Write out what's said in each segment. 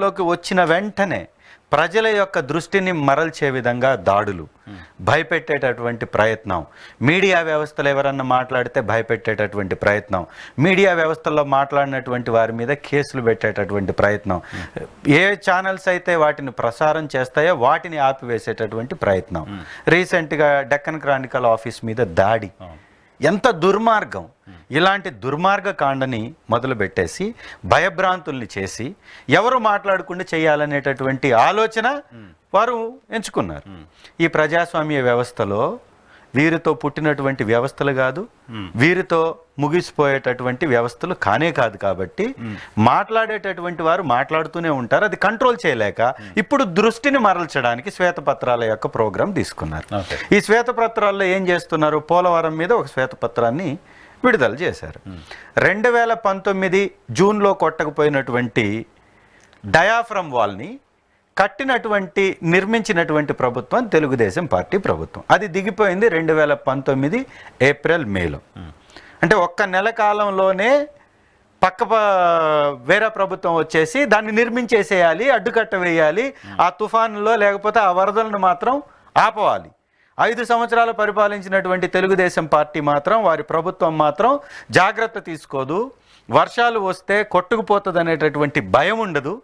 లోకి వచ్చిన వెంటనే ప్రజల యొక్క దృష్టిని మరల్చే విధంగా దాడులు, భయపెట్టేటటువంటి ప్రయత్నం, మీడియా వ్యవస్థలు ఎవరన్నా మాట్లాడితే భయపెట్టేటటువంటి ప్రయత్నం, మీడియా వ్యవస్థల్లో మాట్లాడినటువంటి వారి మీద కేసులు పెట్టేటటువంటి ప్రయత్నం, ఏ ఛానల్స్ అయితే వాటిని ప్రసారం చేస్తాయో వాటిని ఆపివేసేటటువంటి ప్రయత్నం. రీసెంట్గా డెక్కన్ క్రానికల్ ఆఫీస్ మీద దాడి. ఎంత దుర్మార్గం! ఇలాంటి దుర్మార్గ కాండని మొదలుపెట్టేసి భయభ్రాంతుల్ని చేసి ఎవరు మాట్లాడకుండా చేయాలనేటటువంటి ఆలోచన వారు ఎంచుకున్నారు. ఈ ప్రజాస్వామ్య వ్యవస్థలో వీరితో పుట్టినటువంటి వ్యవస్థలు కాదు, వీరితో ముగిసిపోయేటటువంటి వ్యవస్థలు కానే కాదు. కాబట్టి మాట్లాడేటటువంటి వారు మాట్లాడుతూనే ఉంటారు. అది కంట్రోల్ చేయలేక ఇప్పుడు దృష్టిని మరల్చడానికి శ్వేతపత్రాల యొక్క ప్రోగ్రాం తీసుకున్నారు. ఈ శ్వేతపత్రాల్లో ఏం చేస్తున్నారు? పోలవరం మీద ఒక శ్వేతపత్రాన్ని విడుదల చేశారు. 2019 జూన్లో కొట్టకపోయినటువంటి డయాఫ్రమ్ వాల్ని నిర్మించినటువంటి ప్రభుత్వం తెలుగుదేశం పార్టీ ప్రభుత్వం. అది దిగిపోయింది 2019 ఏప్రిల్ మేలో. అంటే ఒక్క నెల కాలంలోనే వేరే ప్రభుత్వం వచ్చేసి దాన్ని నిర్మించేసేయాలి, అడ్డుకట్ట వేయాలి, ఆ తుఫానులో లేకపోతే ఆ వరదలను మాత్రం ఆపవాలి. 5 సంవత్సరాలు పరిపాలించినటువంటి తెలుగుదేశం పార్టీ మాత్రం, వారి ప్రభుత్వం మాత్రం జాగ్రత్త తీసుకోదు. వర్షాలు వస్తే కొట్టుకుపోతుంది అనేటటువంటి భయం ఉండదు.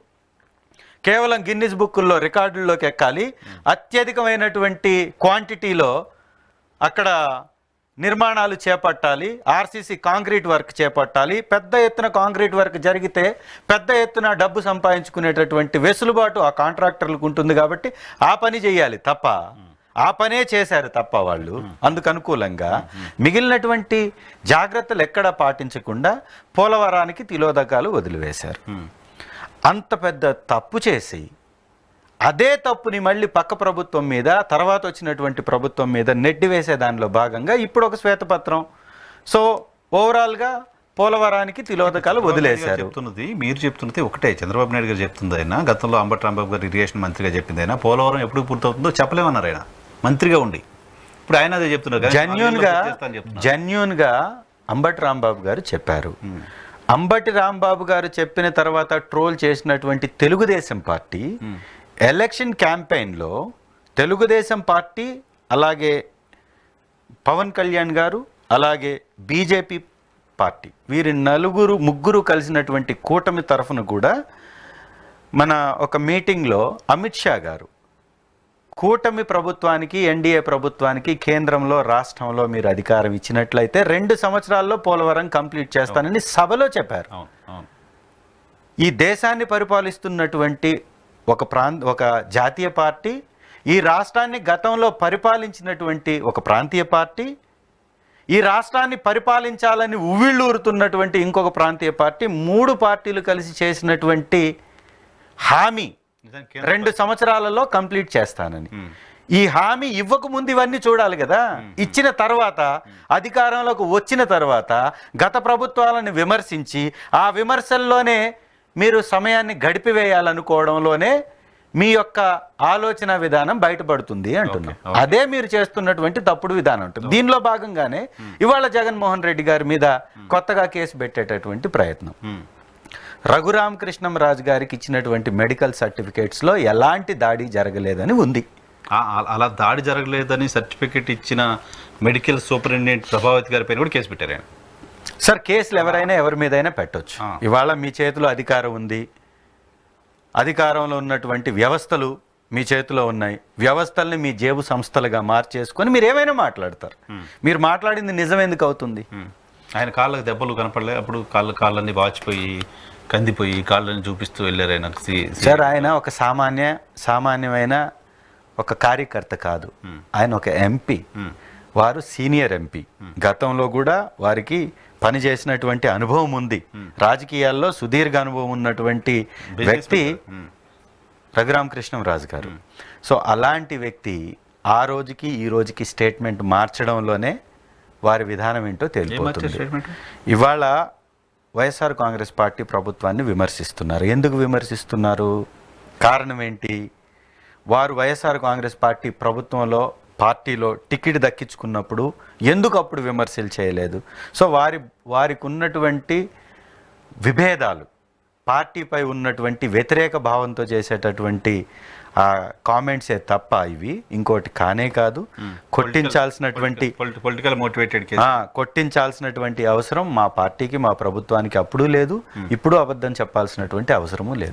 కేవలం గిన్నిస్ బుక్కుల్లో రికార్డుల్లోకి ఎక్కాలి. అత్యధికమైనటువంటి క్వాంటిటీలో అక్కడ నిర్మాణాలు చేపట్టాలి. ఆర్సీసీ కాంక్రీట్ వర్క్ చేపట్టాలి. పెద్ద ఎత్తున కాంక్రీట్ వర్క్ జరిగితే పెద్ద ఎత్తున డబ్బు సంపాదించుకునేటటువంటి వెసులుబాటు ఆ కాంట్రాక్టర్లకు ఉంటుంది. కాబట్టి ఆ పని చేయాలి తప్ప, ఆ పనే చేశారు తప్ప వాళ్ళు అందుకు అనుకూలంగా. మిగిలినటువంటి జాగ్రత్తలు ఎక్కడా పాటించకుండా పోలవరానికి తిలోదకాలు వదిలివేశారు. అంత పెద్ద తప్పు చేసి అదే తప్పుని మళ్ళీ పక్క ప్రభుత్వం మీద, తర్వాత వచ్చినటువంటి ప్రభుత్వం మీద నెట్టివేసే దానిలో భాగంగా ఇప్పుడు ఒక శ్వేతపత్రం. సో ఓవరాల్గా పోలవరానికి తిలోదకాలు వదిలేశారు. మీరు చెప్తున్నది ఒకటే, చంద్రబాబు నాయుడు గారు చెప్తుంది అయినా, గతంలో అంబటి రాంబాబు గారు ఇరిగేషన్ మంత్రిగా చెప్పింది అయినా, పోలవరం ఎప్పుడు పూర్తవుతుందో చెప్పలేమన్నారు ఆయన మంత్రిగా ఉండి. ఇప్పుడు ఆయన అదే చెప్తున్నారు. జెన్యూన్గా అంబటి రాంబాబు గారు చెప్పారు. అంబటి రాంబాబు గారు చెప్పిన తర్వాత ట్రోల్ చేసినటువంటి తెలుగుదేశం పార్టీ ఎలక్షన్ క్యాంపెయిన్లో తెలుగుదేశం పార్టీ, అలాగే పవన్ కళ్యాణ్ గారు, అలాగే బీజేపీ పార్టీ, వీరి ముగ్గురు కలిసినటువంటి కూటమి తరఫున కూడా మన ఒక మీటింగ్లో అమిత్ షా గారు కూటమి ప్రభుత్వానికి, ఎన్డీఏ ప్రభుత్వానికి కేంద్రంలో, రాష్ట్రంలో మీరు అధికారం ఇచ్చినట్లయితే 2 సంవత్సరాల్లో పోలవరం కంప్లీట్ చేస్తానని సభలో చెప్పారు. ఈ దేశాన్ని పరిపాలిస్తున్నటువంటి ఒక జాతీయ పార్టీ, ఈ రాష్ట్రాన్ని గతంలో పరిపాలించినటువంటి ఒక ప్రాంతీయ పార్టీ, ఈ రాష్ట్రాన్ని పరిపాలించాలని ఉవ్విళ్ళూరుతున్నటువంటి ఇంకొక ప్రాంతీయ పార్టీ, 3 పార్టీలు కలిసి చేసినటువంటి హామీ 2 సంవత్సరాలలో కంప్లీట్ చేస్తానని. ఈ హామీ ఇవ్వక ముందు ఇవన్నీ చూడాలి కదా. ఇచ్చిన తర్వాత, అధికారంలోకి వచ్చిన తర్వాత గత ప్రభుత్వాలను విమర్శించి ఆ విమర్శల్లోనే మీరు సమయాన్ని గడిపివేయాలనుకోవడంలోనే మీ యొక్క ఆలోచన విధానం బయటపడుతుంది అంటున్నాం. అదే మీరు చేస్తున్నటువంటి తప్పుడు విధానం ఉంటుంది. దీనిలో భాగంగానే ఇవాళ జగన్మోహన్ రెడ్డి గారి మీద కొత్తగా కేసు పెట్టేటటువంటి ప్రయత్నం. రఘురామకృష్ణంరాజు గారికి ఇచ్చినటువంటి మెడికల్ సర్టిఫికేట్స్లో ఎలాంటి దాడి జరగలేదని ఉంది. అలా దాడి జరగలేదని సర్టిఫికేట్ ఇచ్చిన మెడికల్ సూపరింటెండెంట్ ప్రభావతి గారి పైన కూడా కేసు పెట్టారు. సార్, కేసులు ఎవరైనా ఎవరి మీదైనా పెట్టొచ్చు. ఇవాళ మీ చేతిలో అధికారం ఉంది, అధికారంలో ఉన్నటువంటి వ్యవస్థలు మీ చేతిలో ఉన్నాయి. వ్యవస్థల్ని మీ జేబు సంస్థలుగా మార్చేసుకొని మీరు ఏమైనా మాట్లాడతారు. మీరు మాట్లాడింది నిజం ఎందుకు అవుతుంది? ఆయన కాళ్ళకు దెబ్బలు కనపడలే, అప్పుడు కాళ్ళన్నీ వాచిపోయి కందిపోయి కాళ్ళని చూపిస్తూ వెళ్ళారు ఆయన. సార్, ఆయన ఒక సామాన్యమైన ఒక కార్యకర్త కాదు, ఆయన ఒక ఎంపీ. వారు సీనియర్ ఎంపీ. గతంలో కూడా వారికి పనిచేసినటువంటి అనుభవం ఉంది. రాజకీయాల్లో సుదీర్ఘ అనుభవం ఉన్నటువంటి వ్యక్తి రఘురామకృష్ణంరాజు గారు. సో అలాంటి వ్యక్తి ఆ రోజుకి ఈ రోజుకి స్టేట్మెంట్ మార్చడంలోనే వారి విధానం ఏంటో తెలియపోతుంది. ఇవాళ వైఎస్ఆర్ కాంగ్రెస్ పార్టీ ప్రభుత్వాన్ని విమర్శిస్తున్నారు. ఎందుకు విమర్శిస్తున్నారు? కారణం ఏంటి? వారు వైఎస్ఆర్ కాంగ్రెస్ పార్టీ పార్టీలో టికెట్ దక్కించుకున్నప్పుడు ఎందుకు అప్పుడు విమర్శలు చేయలేదు? సో వారికి ఉన్నటువంటి విభేదాలు, పార్టీపై ఉన్నటువంటి వ్యతిరేక భావంతో చేసేటటువంటి ఆ కామెంట్సే తప్ప ఇవి ఇంకోటి కానే కాదు. కొట్టించాల్సినటువంటి పొలిటికల్ మోటివేటెడ్ కొట్టించాల్సినటువంటి అవసరం మా పార్టీకి మా ప్రభుత్వానికి అప్పుడు లేదు, ఇప్పుడు అబద్ధం చెప్పాల్సినటువంటి అవసరము లేదు.